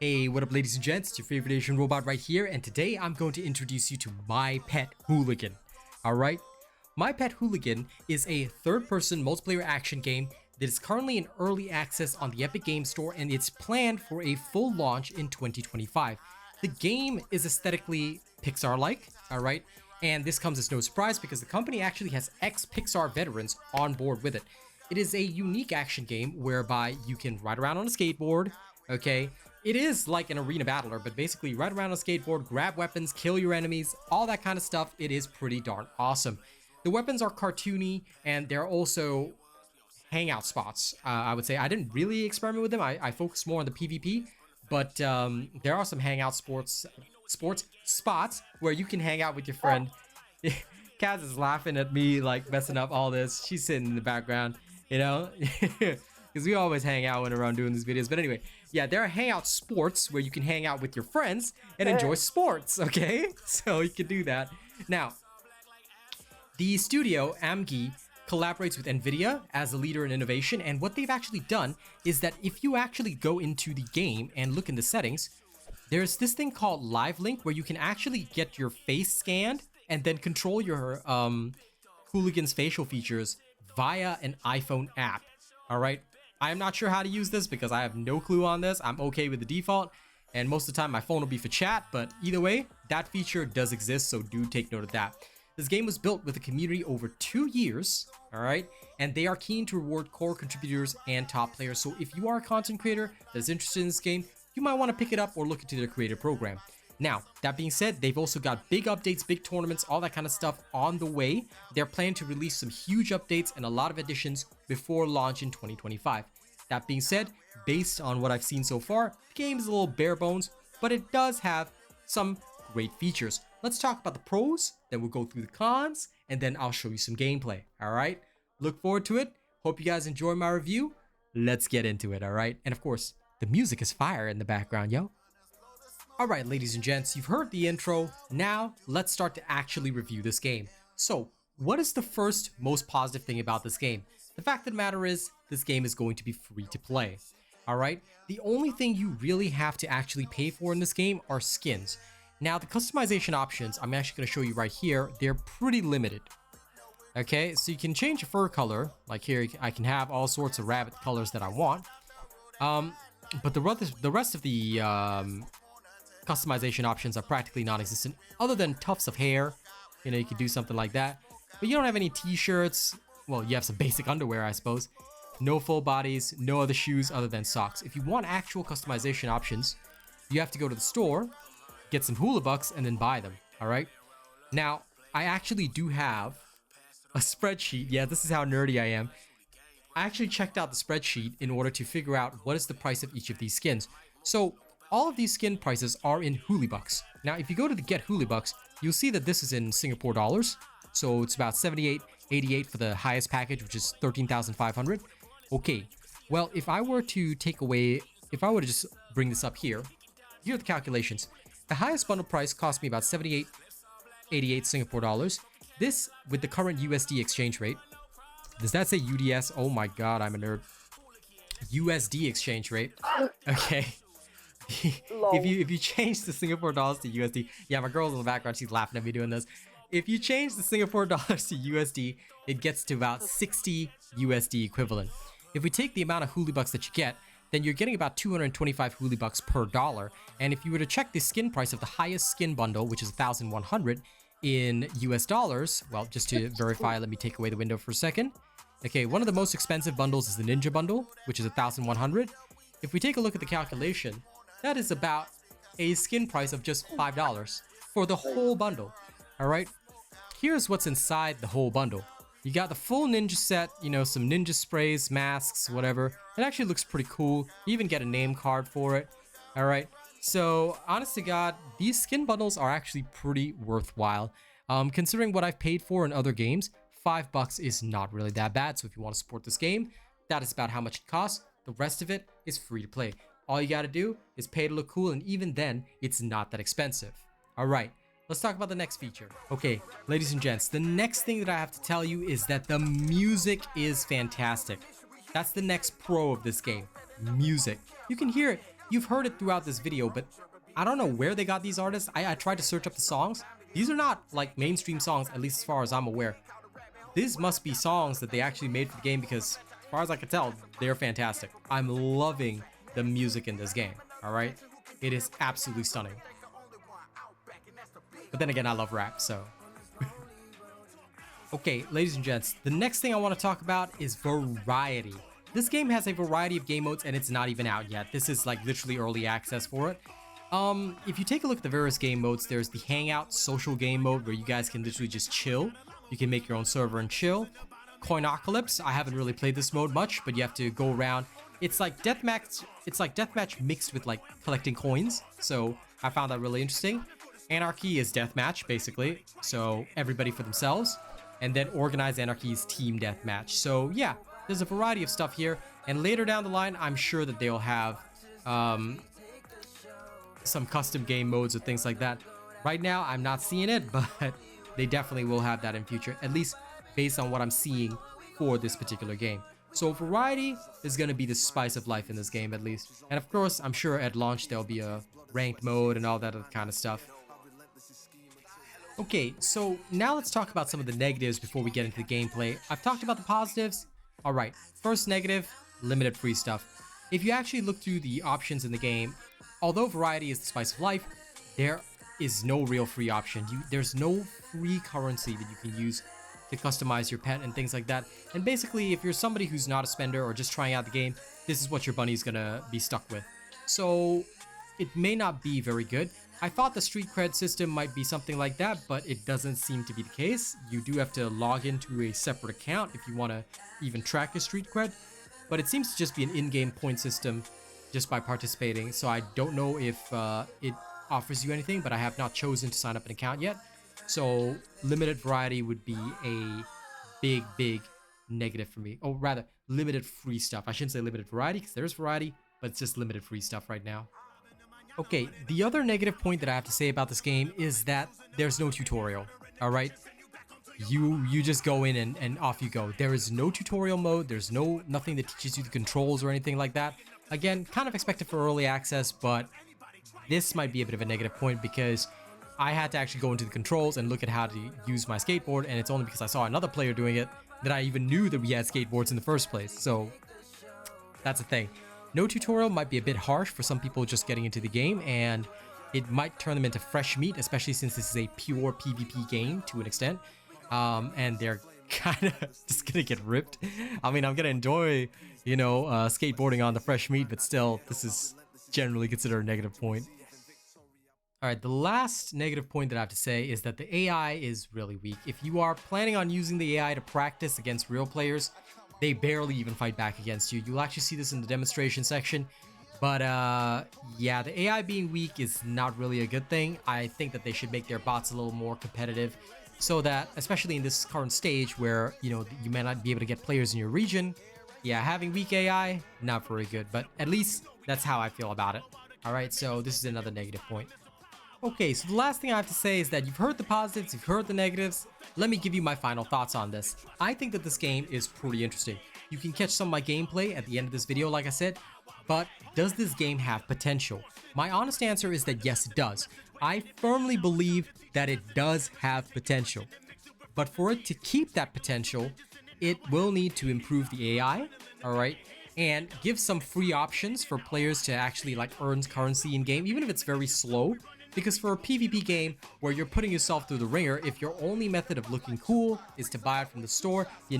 Hey, what up ladies and gents, it's your favorite Asian robot right here, and today I'm going to introduce you to My Pet Hooligan. Alright? My Pet Hooligan is a third-person multiplayer action game that is currently in early access on the Epic Games Store, and it's planned for a full launch in 2025. The game is aesthetically Pixar-like, alright? And this comes as no surprise because the company actually has ex-Pixar veterans on board with it. It is a unique action game whereby you can ride around on a skateboard, okay? It is like an arena battler, but basically ride around on a skateboard, grab weapons, kill your enemies, all that kind of stuff. It is pretty darn awesome. The weapons are cartoony, and they're also hangout spots. I would say I didn't really experiment with them. I focused more on the PvP, but there are some hangout sports spots where you can hang out with your friend. Kaz is laughing at me like messing up all this. She's sitting in the background, you know, because we always hang out when we're around doing these videos. But anyway, yeah, there are hangout sports where you can hang out with your friends and enjoy sports, okay? So you can do that. Now, the studio, AMGI, collaborates with NVIDIA as a leader in innovation, and what they've actually done is that if you actually go into the game and look in the settings, there's this thing called Live Link where you can actually get your face scanned and then control your Hooligans facial features via an iPhone app. All right, I'm not sure how to use this because I have no clue on this. I'm okay with the default, and most of the time my phone will be for chat, but either way, that feature does exist, so do take note of that. This game was built with a community over 2 years, all right, and they are keen to reward core contributors and top players. So if you are a content creator that's interested in this game, you might want to pick it up or look into their creator program. Now, that being said, they've also got big updates, big tournaments, all that kind of stuff on the way. They're planning to release some huge updates and a lot of additions before launch in 2025. That being said, based on what I've seen so far, the game is a little bare bones, but it does have some great features. Let's talk about the pros, then we'll go through the cons, and then I'll show you some gameplay, alright? Look forward to it. Hope you guys enjoy my review. Let's get into it, alright? And of course, the music is fire in the background, yo. Alright, ladies and gents, you've heard the intro. Now, let's start to actually review this game. So, what is the first most positive thing about this game? The fact of the matter is, this game is going to be free to play. Alright? The only thing you really have to actually pay for in this game are skins. Now, the customization options, I'm actually going to show you right here, they're pretty limited. Okay, so you can change your fur color. Like here, I can have all sorts of rabbit colors that I want. But the rest of the customization options are practically non-existent, other than tufts of hair. You know, you could do something like that. But you don't have any t-shirts. Well, you have some basic underwear, I suppose. No full bodies, no other shoes other than socks. If you want actual customization options, you have to go to the store, get some hula bucks, and then buy them, all right? Now, I actually do have a spreadsheet. Yeah, this is how nerdy I am. I actually checked out the spreadsheet in order to figure out what is the price of each of these skins. So, all of these skin prices are in Hoolibucks. Now, if you go to the Get Hoolibucks, you'll see that this is in Singapore dollars. So it's about 78.88 for the highest package, which is 13,500. Okay, well, if I were to just bring this up here, here are the calculations. The highest bundle price cost me about 78.88 Singapore dollars. This, with the current USD exchange rate, does that say UDS? Oh my god, I'm a nerd. USD exchange rate. Okay. if you change the Singapore dollars to USD, yeah, my girl's in the background, she's laughing at me doing this. If you change the Singapore dollars to USD, it gets to about 60 USD equivalent. If we take the amount of Hoolibucks that you get, then you're getting about 225 Hoolibucks per dollar. And if you were to check the skin price of the highest skin bundle, which is 1,100 in US dollars, well, just to verify, let me take away the window for a second. Okay, one of the most expensive bundles is the Ninja bundle, which is 1,100. If we take a look at the calculation, that is about a skin price of just $5 for the whole bundle. All right, here's what's inside the whole bundle. You got the full ninja set, you know, some ninja sprays, masks, whatever. It actually looks pretty cool. You even get a name card for it. All right, so honest to God, these skin bundles are actually pretty worthwhile. Considering what I've paid for in other games, $5 is not really that bad. So if you want to support this game, that is about how much it costs. The rest of it is free to play. All you gotta do is pay to look cool, and even then, it's not that expensive. All right, let's talk about the next feature. Okay, ladies and gents, the next thing that I have to tell you is that the music is fantastic. That's the next pro of this game. Music. You can hear it you've heard it throughout this video, but I don't know where they got these artists. I tried to search up the songs. These are not like mainstream songs, at least as far as I'm aware. These must be songs that they actually made for the game because as far as I can tell, they're fantastic. I'm loving the music in this game, all right? It is absolutely stunning. But then again, I love rap, so. Okay, ladies and gents, the next thing I want to talk about is variety. This game has a variety of game modes and it's not even out yet. This is like literally early access for it. If you take a look at the various game modes, there's the Hangout social game mode where you guys can literally just chill. You can make your own server and chill. Coinocalypse, I haven't really played this mode much, but you have to go around. It's like Deathmatch mixed with like collecting coins. So I found that really interesting. Anarchy is Deathmatch basically. So everybody for themselves. And then Organized Anarchy is Team Deathmatch. So yeah, there's a variety of stuff here. And later down the line, I'm sure that they'll have some custom game modes or things like that. Right now, I'm not seeing it, but they definitely will have that in future, at least based on what I'm seeing for this particular game. So variety is going to be the spice of life in this game, at least. And of course, I'm sure at launch there'll be a ranked mode and all that other kind of stuff. Okay, so now let's talk about some of the negatives before we get into the gameplay. I've talked about the positives. All right, first negative, limited free stuff. If you actually look through the options in the game, although variety is the spice of life, there is no real free option. There's no free currency that you can use to customize your pet and things like that. And basically, if you're somebody who's not a spender or just trying out the game, this is what your bunny's gonna be stuck with. So it may not be very good. I thought the street cred system might be something like that, but it doesn't seem to be the case. You do have to log into a separate account if you want to even track your street cred. But it seems to just be an in-game point system just by participating. So I don't know if it offers you anything, but I have not chosen to sign up an account yet. So limited variety would be a big negative for me. Oh, rather limited free stuff. I shouldn't say limited variety because there's variety, but it's just limited free stuff right now. Okay, the other negative point that I have to say about this game is that there's no tutorial, all right? You just go in and off you go. There is no tutorial mode. There's nothing that teaches you the controls or anything like that. Again, kind of expected for early access, but this might be a bit of a negative point because I had to actually go into the controls and look at how to use my skateboard, and it's only because I saw another player doing it that I even knew that we had skateboards in the first place. So that's the thing. No tutorial might be a bit harsh for some people just getting into the game, and it might turn them into fresh meat, especially since this is a pure PvP game to an extent. And they're kind of just gonna get ripped. I mean, I'm gonna enjoy, you know, skateboarding on the fresh meat, but still, this is generally considered a negative point. All right, the last negative point that I have to say is that the AI is really weak. If you are planning on using the AI to practice against real players, they barely even fight back against you. You'll actually see this in the demonstration section. But yeah, the AI being weak is not really a good thing. I think that they should make their bots a little more competitive so that, especially in this current stage where, you know, you may not be able to get players in your region, yeah, having weak AI, not very good. But at least that's how I feel about it. All right, so this is another negative point. Okay, so the last thing I have to say is that you've heard the positives, you've heard the negatives. Let me give you my final thoughts on this. I think that this game is pretty interesting. You can catch some of my gameplay at the end of this video, like I said, but does this game have potential? My honest answer is that yes, it does. I firmly believe that it does have potential. But for it to keep that potential, it will need to improve the AI, all right? And give some free options for players to actually like earn currency in game, even if it's very slow. Because for a PvP game where you're putting yourself through the ringer, if your only method of looking cool is to buy it from the store, you're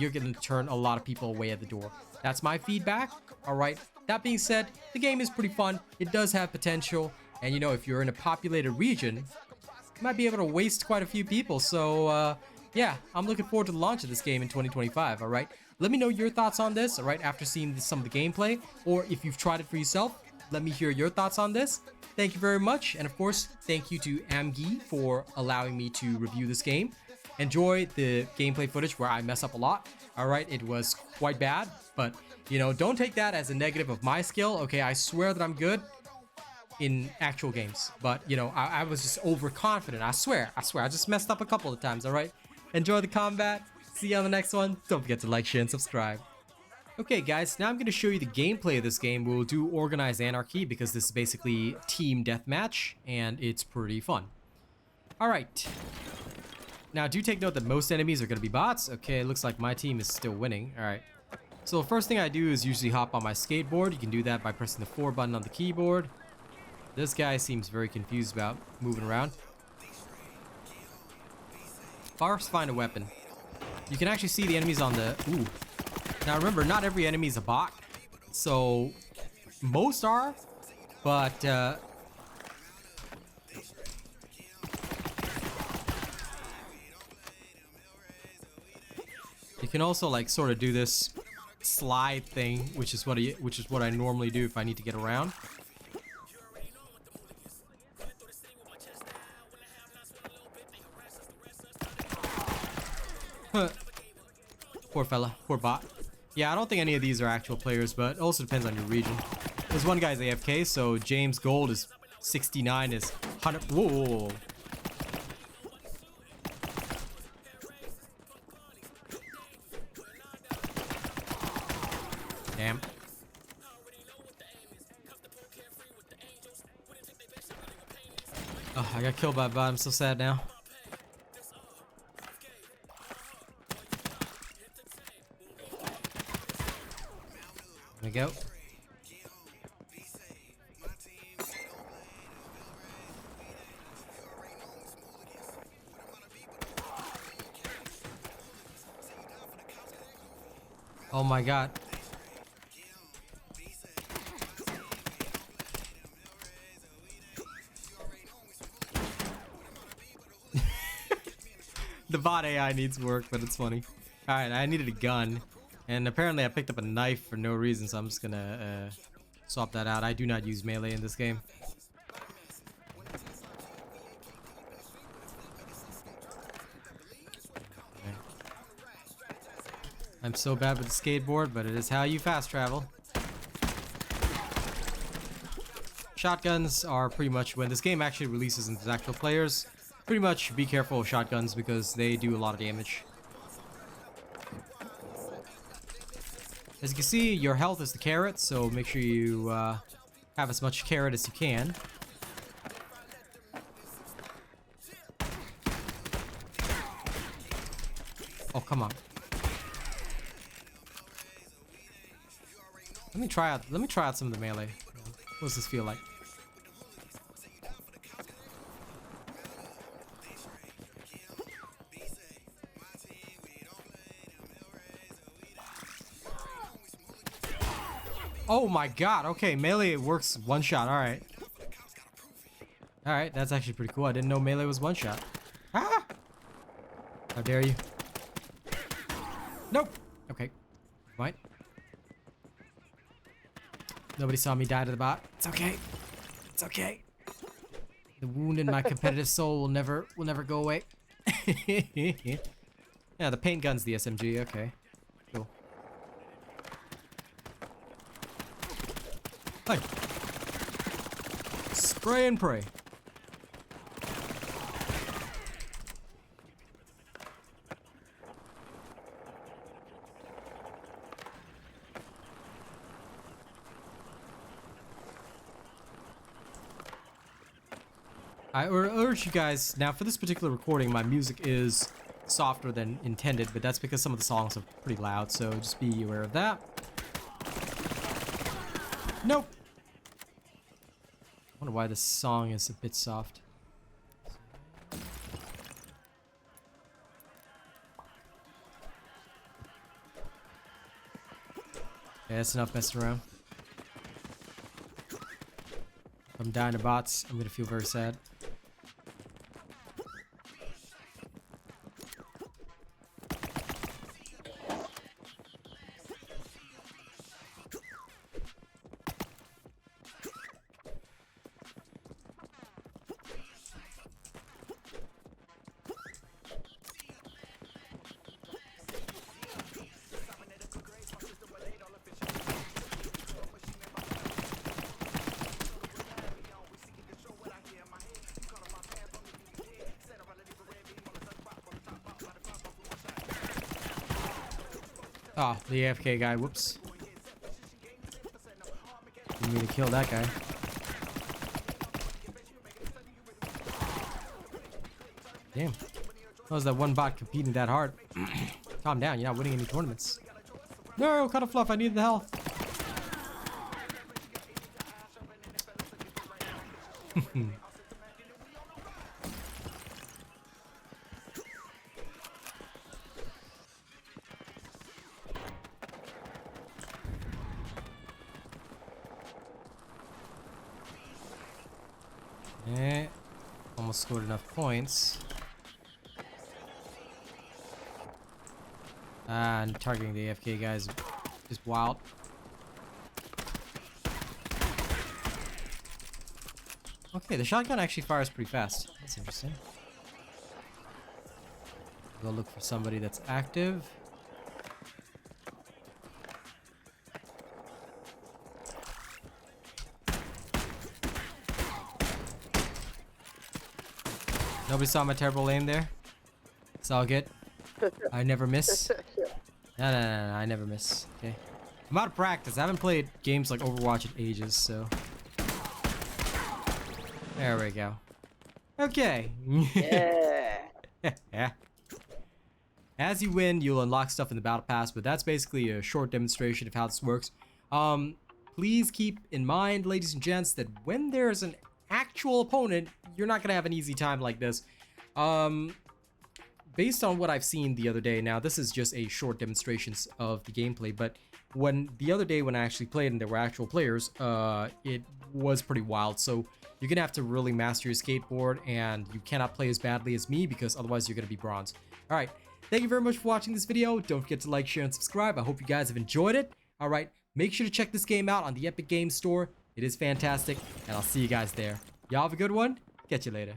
going to turn a lot of people away at the door. That's my feedback. All right. That being said, the game is pretty fun. It does have potential. And you know, if you're in a populated region, you might be able to waste quite a few people. So yeah, I'm looking forward to the launch of this game in 2025. All right. Let me know your thoughts on this. All right. After seeing some of the gameplay, or if you've tried it for yourself, let me hear your thoughts on this. Thank you very much, and of course, thank you to AMGI for allowing me to review this game. Enjoy the gameplay footage where I mess up a lot. All right, it was quite bad, but you know, don't take that as a negative of my skill. Okay, I swear that I'm good in actual games, but you know, I was just overconfident. I swear, I just messed up a couple of times. All right, enjoy the combat. See you on the next one. Don't forget to like, share, and subscribe. Okay guys, now I'm going to show you the gameplay of this game. We'll do Organized Anarchy because this is basically team deathmatch and it's pretty fun. Alright. Now do take note that most enemies are going to be bots. Okay, it looks like my team is still winning. Alright. So the first thing I do is usually hop on my skateboard. You can do that by pressing the 4 button on the keyboard. This guy seems very confused about moving around. First, find a weapon. You can actually see the enemies on the... Ooh. Now remember, not every enemy is a bot. So, most are, but... you can also like sort of do this slide thing, which is what I normally do if I need to get around. Huh. Poor fella, poor bot. Yeah, I don't think any of these are actual players, but it also depends on your region. There's one guy's AFK, so James Gold is 69 is 100. Whoa, whoa, whoa. Damn. Oh, I got killed by a bot. I'm so sad now. There we go. Oh my god. The bot AI needs work, but it's funny. Alright, I needed a gun. And apparently I picked up a knife for no reason, so I'm just gonna swap that out. I do not use melee in this game. Okay. I'm so bad with the skateboard, but it is how you fast travel. Shotguns are pretty much, when this game actually releases into actual players, pretty much be careful of shotguns because they do a lot of damage. As you can see, your health is the carrot, so make sure you have as much carrot as you can. Oh, come on. Let me try out some of the melee. What does this feel like? Oh my god, okay, melee works one shot, alright. Alright, that's actually pretty cool. I didn't know melee was one shot. Ah! How dare you? Nope! Okay, right. Nobody saw me die to the bot. It's okay. It's okay. The wound in my competitive soul will never go away. Yeah, the paint gun's the SMG, okay. Cool. Hey. Spray and pray. I urge you guys, now for this particular recording, my music is softer than intended, but that's because some of the songs are pretty loud, so just be aware of that. Nope. I wonder why this song is a bit soft. Yeah, that's enough messing around. If I'm dying to bots, I'm gonna feel very sad. Oh, the AFK guy, whoops. kill that guy. Damn. How's that one bot competing that hard? Calm down, you're not winning any tournaments. No, cut a fluff, I need the health. Eh, almost scored enough points. And targeting the AFK guys is wild. Okay, the shotgun actually fires pretty fast. That's interesting. Go look for somebody that's active. Nobody saw my terrible aim there. It's all good. I never miss. No, I never miss. Okay. I'm out of practice. I haven't played games like Overwatch in ages, so. There we go. Okay. Yeah. As you win, you'll unlock stuff in the battle pass, but that's basically a short demonstration of how this works. Please keep in mind, ladies and gents, that when there's an actual opponent, you're not gonna have an easy time like this. Based on what I've seen the other day, now this is just a short demonstrations of the gameplay, but the other day when I actually played and there were actual players, it was pretty wild. So you're gonna have to really master your skateboard, and you cannot play as badly as me because otherwise you're gonna be bronze. All right, thank you very much for watching this video. Don't forget to like, share, and subscribe. I hope you guys have enjoyed it. All right, make sure to check this game out on the Epic Games Store. It is fantastic, and I'll see you guys there. Y'all have a good one. Catch you later.